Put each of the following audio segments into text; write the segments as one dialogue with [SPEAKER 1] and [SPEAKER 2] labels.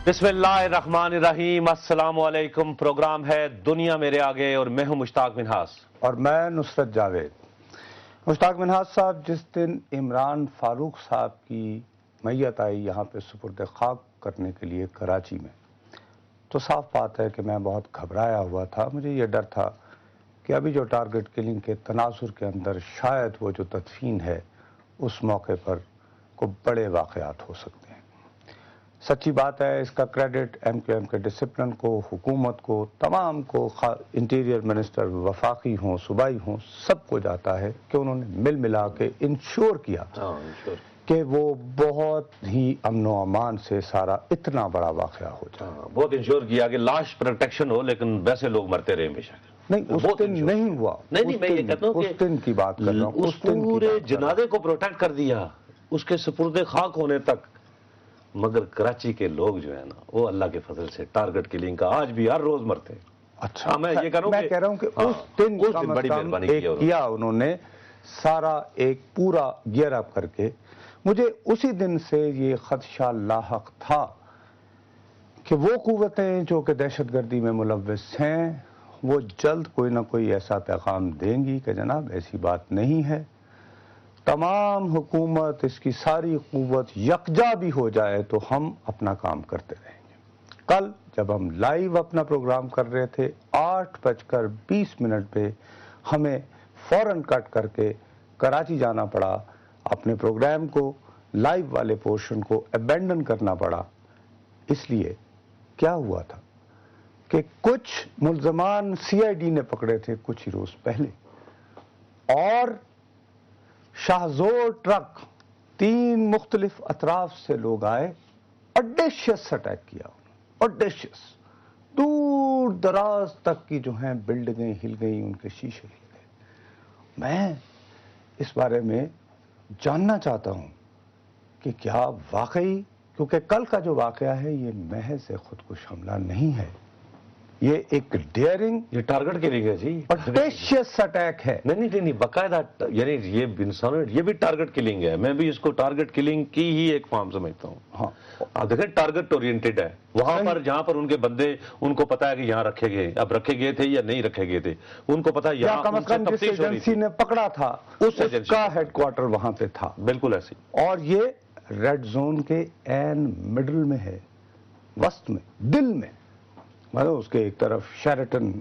[SPEAKER 1] بسم اللہ الرحمن الرحیم، السلام علیکم۔ پروگرام ہے دنیا میرے آگے اور میں ہوں مشتاق منہاس
[SPEAKER 2] اور میں نصرت جاوید۔ مشتاق منہاس صاحب، جس دن عمران فاروق صاحب کی میت آئی یہاں پہ سپرد خاک کرنے کے لیے کراچی میں، تو صاف بات ہے کہ میں بہت گھبرایا ہوا تھا۔ مجھے یہ ڈر تھا کہ ابھی جو ٹارگٹ کلنگ کے تناظر کے اندر شاید وہ جو تدفین ہے اس موقع پر کو بڑے واقعات ہو سکتے ہیں۔ سچی بات ہے، اس کا کریڈٹ ایم کیو ایم کے ڈسپلن کو، حکومت کو، تمام کو، انٹیریئر منسٹر وفاقی ہوں صوبائی ہوں، سب کو جاتا ہے کہ انہوں نے مل ملا کے انشور کیا کہ وہ بہت ہی امن و امان سے سارا اتنا بڑا واقعہ ہو جائے۔
[SPEAKER 1] بہت انشور کیا کہ لاش پروٹیکشن ہو، لیکن ویسے لوگ مرتے رہے ہمیشہ۔
[SPEAKER 2] نہیں، اس دن نہیں ہوا۔
[SPEAKER 1] نہیں، میں یہ کہتا ہوں
[SPEAKER 2] اس دن کی بات کر رہا ہوں،
[SPEAKER 1] اس پورے جنازے کو پروٹیکٹ کر دیا اس کے سپرد خاک ہونے تک، مگر کراچی کے لوگ جو ہے نا، وہ اللہ کے فضل سے ٹارگٹ کلنگ کا آج بھی ہر روز مرتے ہیں۔
[SPEAKER 2] اچھا،
[SPEAKER 1] میں یہ کہہ رہا ہوں
[SPEAKER 2] کہ اس دن
[SPEAKER 1] بڑی مہربانی
[SPEAKER 2] کیا انہوں نے، سارا ایک پورا گیئر اپ کر کے۔ مجھے اسی دن سے یہ خدشہ لاحق تھا کہ وہ قوتیں جو کہ دہشت گردی میں ملوث ہیں وہ جلد کوئی نہ کوئی ایسا پیغام دیں گی کہ جناب ایسی بات نہیں ہے، تمام حکومت اس کی ساری قوت یکجا بھی ہو جائے تو ہم اپنا کام کرتے رہیں گے۔ کل جب ہم لائیو اپنا پروگرام کر رہے تھے 8:20 پہ ہمیں فوراً کٹ کر کے کراچی جانا پڑا، اپنے پروگرام کو، لائیو والے پورشن کو ابینڈن کرنا پڑا۔ اس لیے کیا ہوا تھا کہ کچھ ملزمان سی آئی ڈی نے پکڑے تھے کچھ ہی روز پہلے، اور شاہزور ٹرک 3 مختلف اطراف سے لوگ آئے، آڈیشیس اٹیک کیا، آڈیشیس، دور دراز تک کی جو ہیں بلڈنگیں ہل گئیں، ان کے شیشے ہل گئے۔ میں اس بارے میں جاننا چاہتا ہوں کہ کیا واقعی، کیونکہ کل کا جو واقعہ ہے یہ محض خودکش حملہ نہیں ہے، یہ ایک ڈیئرنگ،
[SPEAKER 1] یہ ٹارگٹ کلنگ ہے جی،
[SPEAKER 2] آڈیشیس اٹیک ہے۔
[SPEAKER 1] نہیں، باقاعدہ، یعنی یہ انسانوں، یہ بھی ٹارگٹ کلنگ ہے۔ میں بھی اس کو ٹارگٹ کلنگ کی ہی ایک فارم سمجھتا ہوں۔
[SPEAKER 2] ہاں،
[SPEAKER 1] دیکھیں ٹارگٹ اورینٹڈ ہے، وہاں پر جہاں پر ان کے بندے، ان کو پتا ہے کہ یہاں رکھے گئے، اب رکھے گئے تھے یا نہیں رکھے گئے تھے، ان کو پتا ہے
[SPEAKER 2] یا کم از کم جس ایجنسی نے پکڑا تھا اس کا ہیڈ کوارٹر وہاں پہ تھا۔
[SPEAKER 1] بالکل ایسی،
[SPEAKER 2] اور یہ ریڈ زون کے این مڈل میں ہے، وسط میں، دل میں، مطلب اس کے ایک طرف شیرٹن،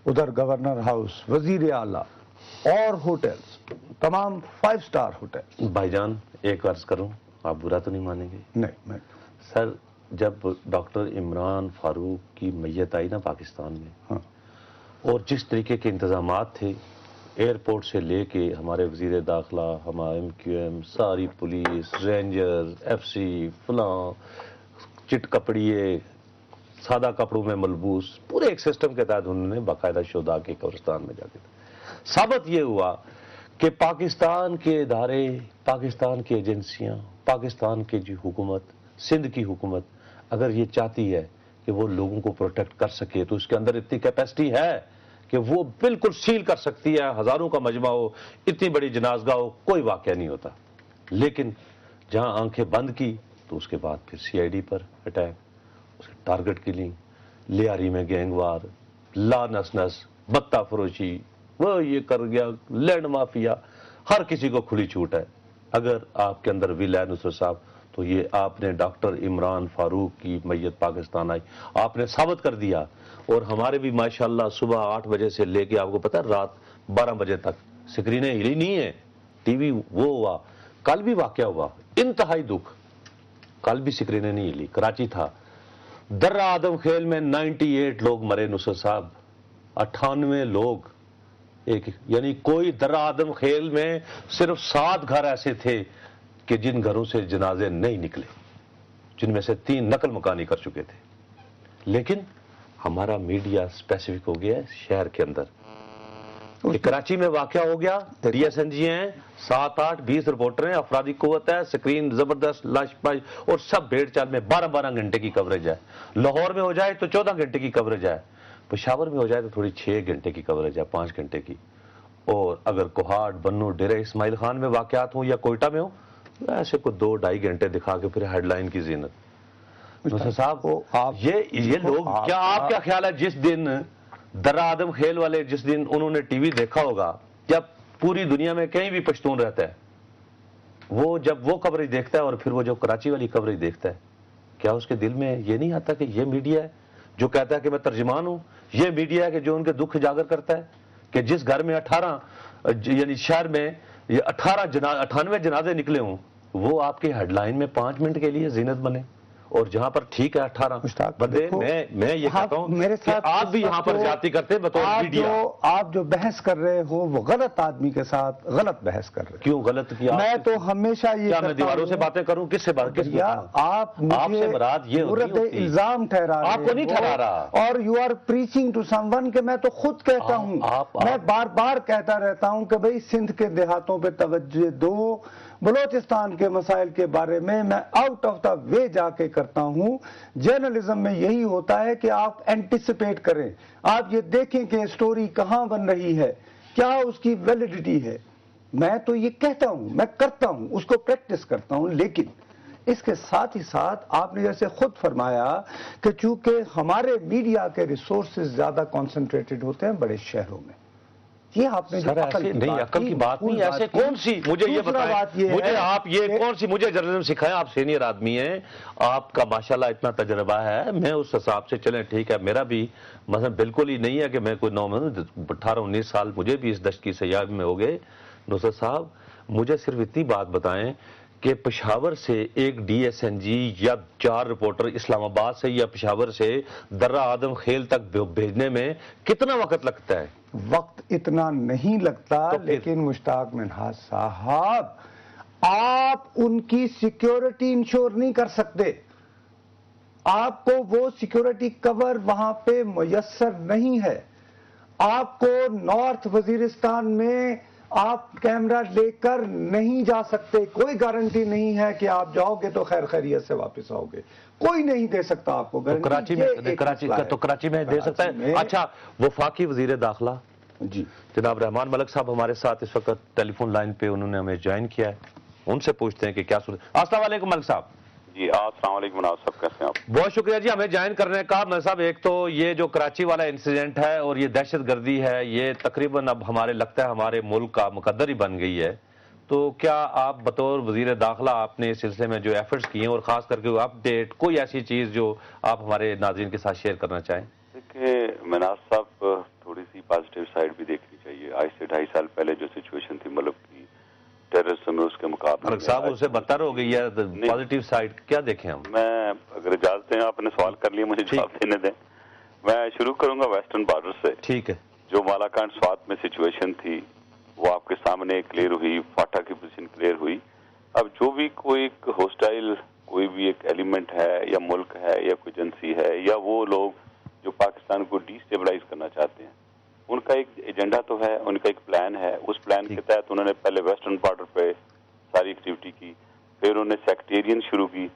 [SPEAKER 2] ادھر گورنر ہاؤس، وزیر اعلیٰ اور ہوٹلز، تمام 5 اسٹار ہوٹل۔
[SPEAKER 1] بھائی جان ایک عرض کروں، آپ برا تو نہیں مانیں گے؟
[SPEAKER 2] نہیں، میں
[SPEAKER 1] سر، جب ڈاکٹر عمران فاروق کی میت آئی نا پاکستان میں،
[SPEAKER 2] ہاں،
[SPEAKER 1] اور جس طریقے کے انتظامات تھے، ایئرپورٹ سے لے کے ہمارے وزیر داخلہ، ہمارا ایم کیو ایم، ساری پولیس، رینجرز، ایف سی، فلاں، چٹ کپڑیے، سادہ کپڑوں میں ملبوس، پورے ایک سسٹم کے تحت انہوں نے باقاعدہ شہداء کے قبرستان میں جا کے ثابت یہ ہوا کہ پاکستان کے ادارے، پاکستان کی ایجنسیاں، پاکستان کی جو حکومت، سندھ کی حکومت اگر یہ چاہتی ہے کہ وہ لوگوں کو پروٹیکٹ کر سکے تو اس کے اندر اتنی کیپیسٹی ہے کہ وہ بالکل سیل کر سکتی ہے، ہزاروں کا مجمع ہو، اتنی بڑی جنازگاہ ہو، کوئی واقعہ نہیں ہوتا۔ لیکن جہاں آنکھیں بند کی تو اس کے بعد پھر سی آئی ڈی پر اٹیک، اس کے ٹارگٹ کلنگ، لیاری میں گینگ وار، لا نس بتہ فروشی، وہ یہ کر گیا، لینڈ مافیا، ہر کسی کو کھلی چھوٹ ہے۔ اگر آپ کے اندر ول ہے نصرت صاحب تو یہ آپ نے ڈاکٹر عمران فاروق کی میت پاکستان آئی، آپ نے ثابت کر دیا۔ اور ہمارے بھی ماشاءاللہ صبح 8 بجے سے لے کے آپ کو پتہ ہے رات 12 بجے تک سکرینیں ہلی نہیں ہیں، ٹی وی وہ ہوا۔ کل بھی واقعہ ہوا، انتہائی دکھ، کل بھی سکرینیں نہیں ہلی، کراچی تھا، درہ آدم خیل میں 98 لوگ مرے نصرت صاحب، 98 لوگ، ایک یعنی کوئی درہ آدم خیل میں صرف 7 گھر ایسے تھے کہ جن گھروں سے جنازے نہیں نکلے، جن میں سے 3 نقل مکانی کر چکے تھے۔ لیکن ہمارا میڈیا اسپیسیفک ہو گیا ہے شہر کے اندر کہ کراچی میں واقعہ ہو گیا، ڈی ایس این جی ہیں، 7، 8، 20 رپورٹر ہیں، افرادی قوت ہے، سکرین زبردست، لاش پاش، اور سب بھیڑ چال میں 12 گھنٹے کی کوریج ہے۔ لاہور میں ہو جائے تو 14 گھنٹے کی کوریج ہے، پشاور میں ہو جائے تو تھوڑی 6 گھنٹے کی کوریج ہے، 5 گھنٹے کی۔ اور اگر کوہاٹ، بنو، ڈیرہ اسماعیل خان میں واقعات ہوں یا کوئٹہ میں ہوں، ایسے کو 2-2.5 گھنٹے دکھا کے پھر ہیڈ لائن کی زینت۔ نصرت صاحب
[SPEAKER 2] آپ
[SPEAKER 1] یہ لوگ کیا آپ کیا خیال ہے جس دن درہ آدم خیل والے جس دن انہوں نے ٹی وی دیکھا ہوگا جب پوری دنیا میں کہیں بھی پشتون رہتا ہے وہ جب وہ کوریج دیکھتا ہے اور پھر وہ جو کراچی والی کوریج دیکھتا ہے کیا اس کے دل میں یہ نہیں آتا کہ یہ میڈیا ہے جو کہتا ہے کہ میں ترجمان ہوں یہ میڈیا ہے کہ جو ان کے دکھ اجاگر کرتا ہے کہ جس گھر میں 18 یعنی شہر میں یہ 98 جنازے نکلے ہوں وہ آپ کی ہیڈ لائن میں 5 منٹ کے لیے زینت بنے اور جہاں پر ٹھیک ہے 18 بندے میں یہ کہتا ہوں
[SPEAKER 2] میرے ساتھ
[SPEAKER 1] آپ بھی یہاں پر زیادتی کرتے بطور میڈیا
[SPEAKER 2] آپ جو بحث کر رہے ہو وہ غلط آدمی کے ساتھ غلط بحث کر رہے
[SPEAKER 1] کیوں غلط کیا
[SPEAKER 2] میں تو ہمیشہ یہ
[SPEAKER 1] کیا میں دیواروں سے باتیں کروں کس سے بات
[SPEAKER 2] آپ
[SPEAKER 1] سے مراد یہ
[SPEAKER 2] مورد الزام ٹھہرا رہے
[SPEAKER 1] آپ کو نہیں ٹھہرا رہا
[SPEAKER 2] اور you are preaching to someone کہ میں تو خود کہتا ہوں میں بار بار کہتا رہتا ہوں کہ بھئی سندھ کے دیہاتوں پہ توجہ دو بلوچستان کے مسائل کے بارے میں آؤٹ آف دا وے جا کے کرتا ہوں جرنلزم میں یہی ہوتا ہے کہ آپ اینٹیسپیٹ کریں آپ یہ دیکھیں کہ سٹوری کہاں بن رہی ہے کیا اس کی ویلیڈیٹی ہے میں تو یہ کہتا ہوں میں کرتا ہوں اس کو پریکٹس کرتا ہوں لیکن اس کے ساتھ ہی ساتھ آپ نے جیسے خود فرمایا کہ چونکہ ہمارے میڈیا کے ریسورسز زیادہ کانسنٹریٹڈ ہوتے ہیں بڑے شہروں میں یہ آپ نے
[SPEAKER 1] سر ایسے نہیں عقل کی بات نہیں ایسے کون سی مجھے یہ بتائیں مجھے آپ یہ کون سی مجھے جرنلزم سکھائیں آپ سینئر آدمی ہیں آپ کا ماشاءاللہ اتنا تجربہ ہے میں اس حساب سے چلیں ٹھیک ہے میرا بھی مثلا بالکل ہی نہیں ہے کہ میں کوئی 18-19 سال مجھے بھی اس دشت کی سیاحت میں ہو گئے نصرت صاحب مجھے صرف اتنی بات بتائیں کہ پشاور سے ایک ڈی ایس این جی یا 4 رپورٹر اسلام آباد سے یا پشاور سے درہ آدم خیل تک بھیجنے میں کتنا وقت لگتا ہے
[SPEAKER 2] وقت اتنا نہیں لگتا لیکن مشتاق منہاج صاحب آپ ان کی سیکیورٹی انشور نہیں کر سکتے آپ کو وہ سیکیورٹی کور وہاں پہ میسر نہیں ہے آپ کو نارتھ وزیرستان میں آپ کیمرہ لے کر نہیں جا سکتے کوئی گارنٹی نہیں ہے کہ آپ جاؤ گے تو خیر خیریت سے واپس آؤ گے کوئی نہیں دے سکتا آپ کو
[SPEAKER 1] کراچی میں دے سکتا ہے اچھا وفاقی وزیر داخلہ
[SPEAKER 2] جی
[SPEAKER 1] جناب رحمان ملک صاحب ہمارے ساتھ اس وقت ٹیلی فون لائن پہ انہوں نے ہمیں جوائن کیا ہے ان سے پوچھتے ہیں کہ کیا صورت السلام علیکم ملک صاحب
[SPEAKER 3] جی السلام علیکم مناظر صاحب کیسے ہیں آپ
[SPEAKER 1] بہت شکریہ جی ہمیں جوائن کرنے کا ملک صاحب ایک تو یہ جو کراچی والا انسیڈنٹ ہے اور یہ دہشت گردی ہے یہ تقریباً اب ہمارے لگتا ہے ہمارے ملک کا مقدر ہی بن گئی ہے تو کیا آپ بطور وزیر داخلہ آپ نے اس سلسلے میں جو ایفرٹس کیے ہیں اور خاص کر کے اپ ڈیٹ کوئی ایسی چیز جو آپ ہمارے ناظرین کے ساتھ شیئر کرنا چاہیں
[SPEAKER 3] دیکھیں مناظر صاحب تھوڑی سی پازیٹیو سائڈ بھی دیکھنی چاہیے آج سے 2.5 سال پہلے جو سچویشن تھی ملک کی ٹیررزم میں اس کے مقابلے
[SPEAKER 1] ملک صاحب اس سے بدتر ہو گئی ہے پازیٹیو سائڈ کیا دیکھیں ہم
[SPEAKER 3] میں اگر اجازت دیں آپ نے سوال کر لیا مجھے جواب دینے دیں میں شروع کروں گا ویسٹرن بارڈر سے
[SPEAKER 1] ٹھیک ہے
[SPEAKER 3] جو مالاکنڈ سوات میں سچویشن تھی وہ آپ کے سامنے کلیئر ہوئی فاٹا کی پوزیشن کلیئر ہوئی اب جو بھی کوئی ہوسٹائل کوئی بھی ایک ایلیمنٹ ہے یا ملک ہے یا کوئی ایجنسی ہے یا وہ لوگ جو پاکستان کو ڈی اسٹیبلائز کرنا چاہتے ہیں ان کا ایک ایجنڈا تو ہے ان کا ایک پلان ہے اس پلان کے تحت انہوں نے پہلے ویسٹرن بارڈر پہ ساری ایکٹیویٹی کی پھر انہوں نے سیکٹیرین شروع کی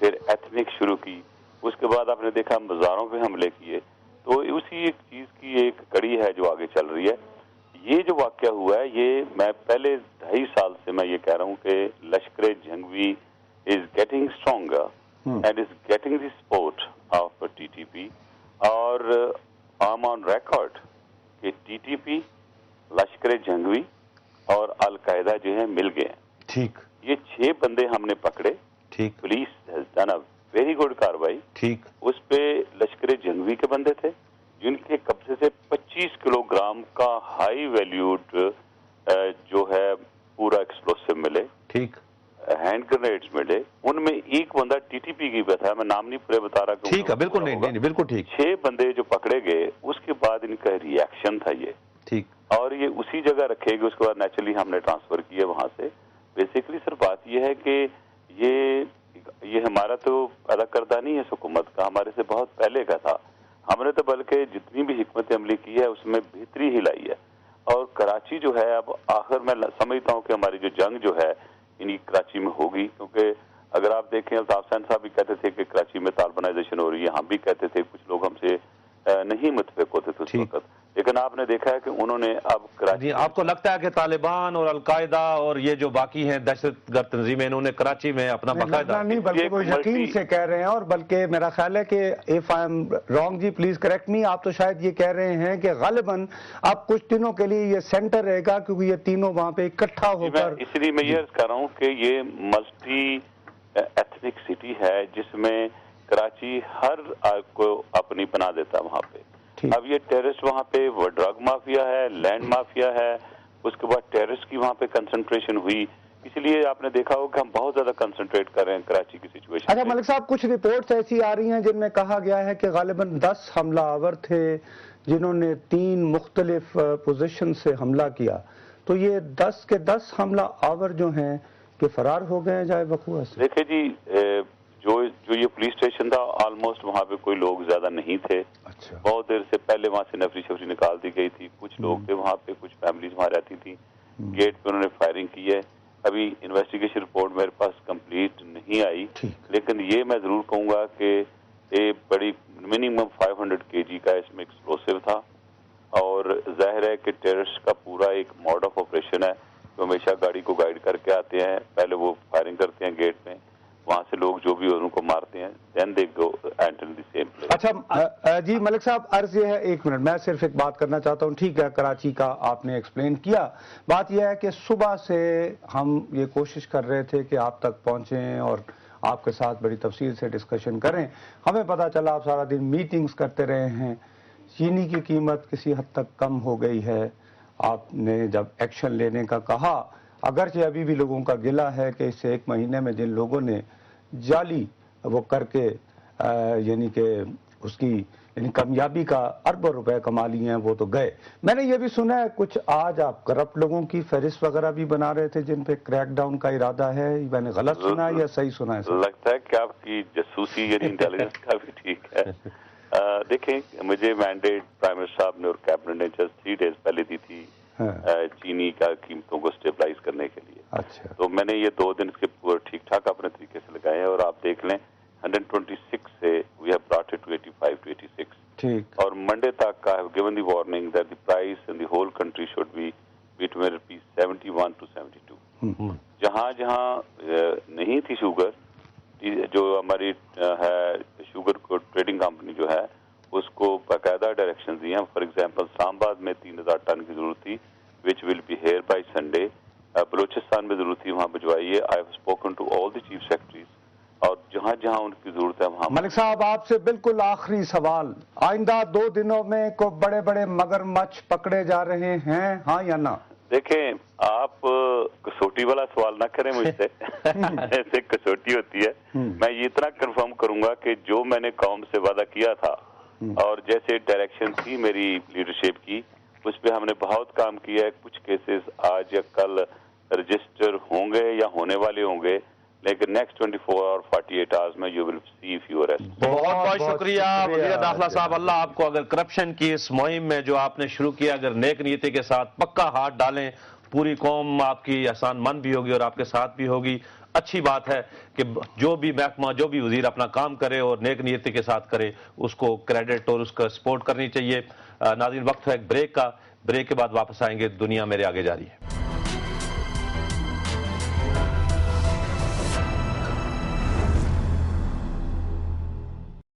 [SPEAKER 3] پھر ایتھنک شروع کی اس کے بعد آپ نے دیکھا مزاروں پہ حملے کیے تو اسی ایک چیز کی ایک کڑی ہے جو آگے چل رہی ہے یہ جو واقعہ ہوا ہے یہ میں پہلے 2.5 سال سے میں یہ کہہ رہا ہوں کہ Lashkar Jhangvi is getting stronger and is getting the support of T T P اور آم آن ریکارڈ کہ T T P Lashkar Jhangvi اور القاعدہ جو ہے مل گئے ہیں
[SPEAKER 1] ٹھیک
[SPEAKER 3] یہ 6 بندے ہم نے پکڑے
[SPEAKER 1] ٹھیک
[SPEAKER 3] police has done a very good کاروائی
[SPEAKER 1] ٹھیک
[SPEAKER 3] اس پہ لشکر جنگوی کے بندے تھے جن کے قبضے سے 25 کلو گرام کا ہائی ویلیوڈ جو ہے پورا ایکسپلوسو ملے
[SPEAKER 1] ٹھیک
[SPEAKER 3] ہینڈ گرنیڈز ملے ان میں ایک بندہ ٹی ٹی پی کی تھا میں نام نہیں پورے بتا رہا
[SPEAKER 1] ٹھیک ہے بالکل نہیں بالکل ٹھیک
[SPEAKER 3] 6 بندے جو پکڑے گئے اس کے بعد ان کا ری ایکشن تھا یہ
[SPEAKER 1] ٹھیک
[SPEAKER 3] اور یہ اسی جگہ رکھے گئے اس کے بعد نیچرلی ہم نے ٹرانسفر کیے وہاں سے بیسیکلی سر بات یہ ہے کہ یہ ہمارا تو ادا کردہ نہیں ہے اس حکومت کا ہمارے سے بہت پہلے کا تھا ہم نے تو بلکہ جتنی بھی حکمت عملی کی ہے اس میں بہتری ہی لائی ہے اور کراچی جو ہے اب آخر میں سمجھتا ہوں کہ ہماری جو جنگ جو ہے انہی کراچی میں ہوگی کیونکہ اگر آپ دیکھیں الطاف حسین صاحب بھی کہتے تھے کہ کراچی میں طالبانائزیشن ہو رہی ہے ہم بھی کہتے تھے کچھ لوگ ہم سے نہیں متفق ہوتے تھے اس وقت، لیکن آپ نے دیکھا ہے کہ انہوں نے اب کراچی،
[SPEAKER 1] آپ کو لگتا ہے کہ طالبان اور القاعدہ اور یہ جو باقی ہیں دہشت گرد تنظیمیں، انہوں نے کراچی میں اپنا باقاعدہ
[SPEAKER 2] نہیں بلکہ وہ یقین سے کہہ رہے ہیں، اور بلکہ میرا خیال ہے کہ if I am wrong جی پلیز کریکٹ می، آپ تو شاید یہ کہہ رہے ہیں کہ غالباً اب کچھ دنوں کے لیے یہ سینٹر رہے گا کیونکہ یہ تینوں وہاں پہ اکٹھا ہو کر،
[SPEAKER 3] اس لیے میں یہ عرض کر رہا ہوں کہ یہ ملٹی ایتھنک سٹی ہے جس میں کراچی ہر کو اپنی بنا دیتا وہاں پہ۔ اب یہ ٹیررسٹ وہاں پہ ڈرگ مافیا ہے، لینڈ مافیا ہے، اس کے بعد ٹیررسٹ کی وہاں پہ کنسنٹریشن ہوئی، اسی لیے آپ نے دیکھا ہوگا کہ ہم بہت زیادہ کنسنٹریٹ کر رہے ہیں کراچی کی سچویشن۔
[SPEAKER 2] اچھا ملک صاحب، کچھ رپورٹس ایسی آ رہی ہیں جن میں کہا گیا ہے کہ غالباً 10 حملہ آور تھے جنہوں نے 3 مختلف پوزیشن سے حملہ کیا، تو یہ 10 کے 10 حملہ آور جو ہیں کہ فرار ہو گئے ہیں جائے وقوع سے؟
[SPEAKER 3] دیکھیں جی، جو یہ پولیس اسٹیشن تھا آلموسٹ وہاں پہ کوئی لوگ زیادہ نہیں تھے، بہت دیر سے پہلے وہاں سے نفری شفری نکال دی گئی تھی، کچھ لوگ تھے وہاں پہ، کچھ فیملیز وہاں رہتی تھی، گیٹ پہ انہوں نے فائرنگ کی ہے۔ ابھی انویسٹیگیشن رپورٹ میرے پاس کمپلیٹ نہیں آئی، لیکن یہ میں ضرور کہوں گا کہ یہ بڑی منیمم 500 kg کا اس میں ایکسپلوسیو تھا، اور ظاہر ہے کہ ٹیررسٹ کا پورا ایک موڈ آف آپریشن ہے، جو ہمیشہ گاڑی کو گائیڈ کر کے آتے ہیں، پہلے وہ فائرنگ کرتے ہیں گیٹ میں، وہاں سے لوگ جو بھی ان کو مارتے ہیں، then they go enter the same place۔
[SPEAKER 2] اچھا جی ملک صاحب، عرض یہ ہے، ایک منٹ میں صرف ایک بات کرنا چاہتا ہوں، ٹھیک ہے کراچی کا آپ نے ایکسپلین کیا، بات یہ ہے کہ صبح سے ہم یہ کوشش کر رہے تھے کہ آپ تک پہنچیں اور آپ کے ساتھ بڑی تفصیل سے ڈسکشن کریں، ہمیں پتہ چلا آپ سارا دن میٹنگز کرتے رہے ہیں، چینی کی قیمت کسی حد تک کم ہو گئی ہے، آپ نے جب ایکشن لینے کا کہا، اگرچہ ابھی بھی لوگوں کا گلہ ہے کہ اس سے 1 مہینے میں جن لوگوں نے جعلی وہ کر کے یعنی کہ اس کی یعنی کامیابی کا اربوں روپے کما لیے ہیں وہ تو گئے۔ میں نے یہ بھی سنا ہے کچھ آج آپ کرپٹ لوگوں کی فہرست وغیرہ بھی بنا رہے تھے جن پہ کریک ڈاؤن کا ارادہ ہے، میں نے غلط سنا ہے یا صحیح سنا ہے؟
[SPEAKER 3] لگتا ہے کہ آپ کی جاسوسی یعنی انٹیلیجنس کا بھی ٹھیک ہے۔ دیکھیں، مجھے مینڈیٹ پرائم منسٹر صاحب نے اور کیبنٹ نے جسٹ 3 days پہلے دی تھی چینی کا قیمتوں کو سٹیبلائز کرنے کے لیے، تو میں نے یہ 2 دن اس کے پورے ٹھیک ٹھاک اپنے طریقے سے لگائے ہیں، اور آپ دیکھ لیں 126 سے we have brought it to 85 to 86، اور منڈے تک I have given the warning that the price in the whole country should be between rupees 71 to 72۔ جہاں نہیں تھی شوگر، جو ہماری ہے شوگر کو ٹریڈنگ کمپنی جو ہے، اس کو باقاعدہ ڈائریکشن دی ہیں، فار ایگزامپل اسلام آباد میں 3000 ٹن کی ضرورت تھی which will be here by Sunday، Balochistan میں ضرورت تھی وہاں بھجوائیے، I have spoken to all the chief secretaries، اور جہاں ان کی ضرورت ہے وہاں۔
[SPEAKER 2] ملک صاحب آپ سے بالکل آخری سوال، آئندہ 2 دنوں میں کو بڑے بڑے مگرمچھ پکڑے جا رہے ہیں، ہاں یا نہ؟
[SPEAKER 3] دیکھیں، آپ کسوٹی والا سوال نہ کریں مجھ سے، ایسے کسوٹی ہوتی ہے، میں یہ اتنا کنفرم کروں گا کہ جو میں نے قوم سے وعدہ کیا تھا اور جیسے ڈائریکشن تھی میری لیڈرشپ کی، اس پہ ہم نے بہت کام کیا ہے۔ کچھ کیسز آج یا کل رجسٹر ہوں گے یا ہونے والے ہوں گے، لیکن نیکسٹ 24 اور 48 آورز میں you will see few arrest.
[SPEAKER 1] بہت شکریہ وزیر داخلہ صاحب، اللہ آپ کو اگر کرپشن کی اس مہم میں جو آپ نے شروع کیا اگر نیک نیتی کے ساتھ پکا ہاتھ ڈالیں، پوری قوم آپ کی احسان مند بھی ہوگی اور آپ کے ساتھ بھی ہوگی۔ اچھی بات ہے کہ جو بھی محکمہ، جو بھی وزیر اپنا کام کرے اور نیک نیتی کے ساتھ کرے، اس کو کریڈٹ اور اس کا سپورٹ کرنی چاہیے۔ ناظرین، وقت ہے ایک بریک کا، بریک کے بعد واپس آئیں گے، دنیا میرے آگے جاری ہے۔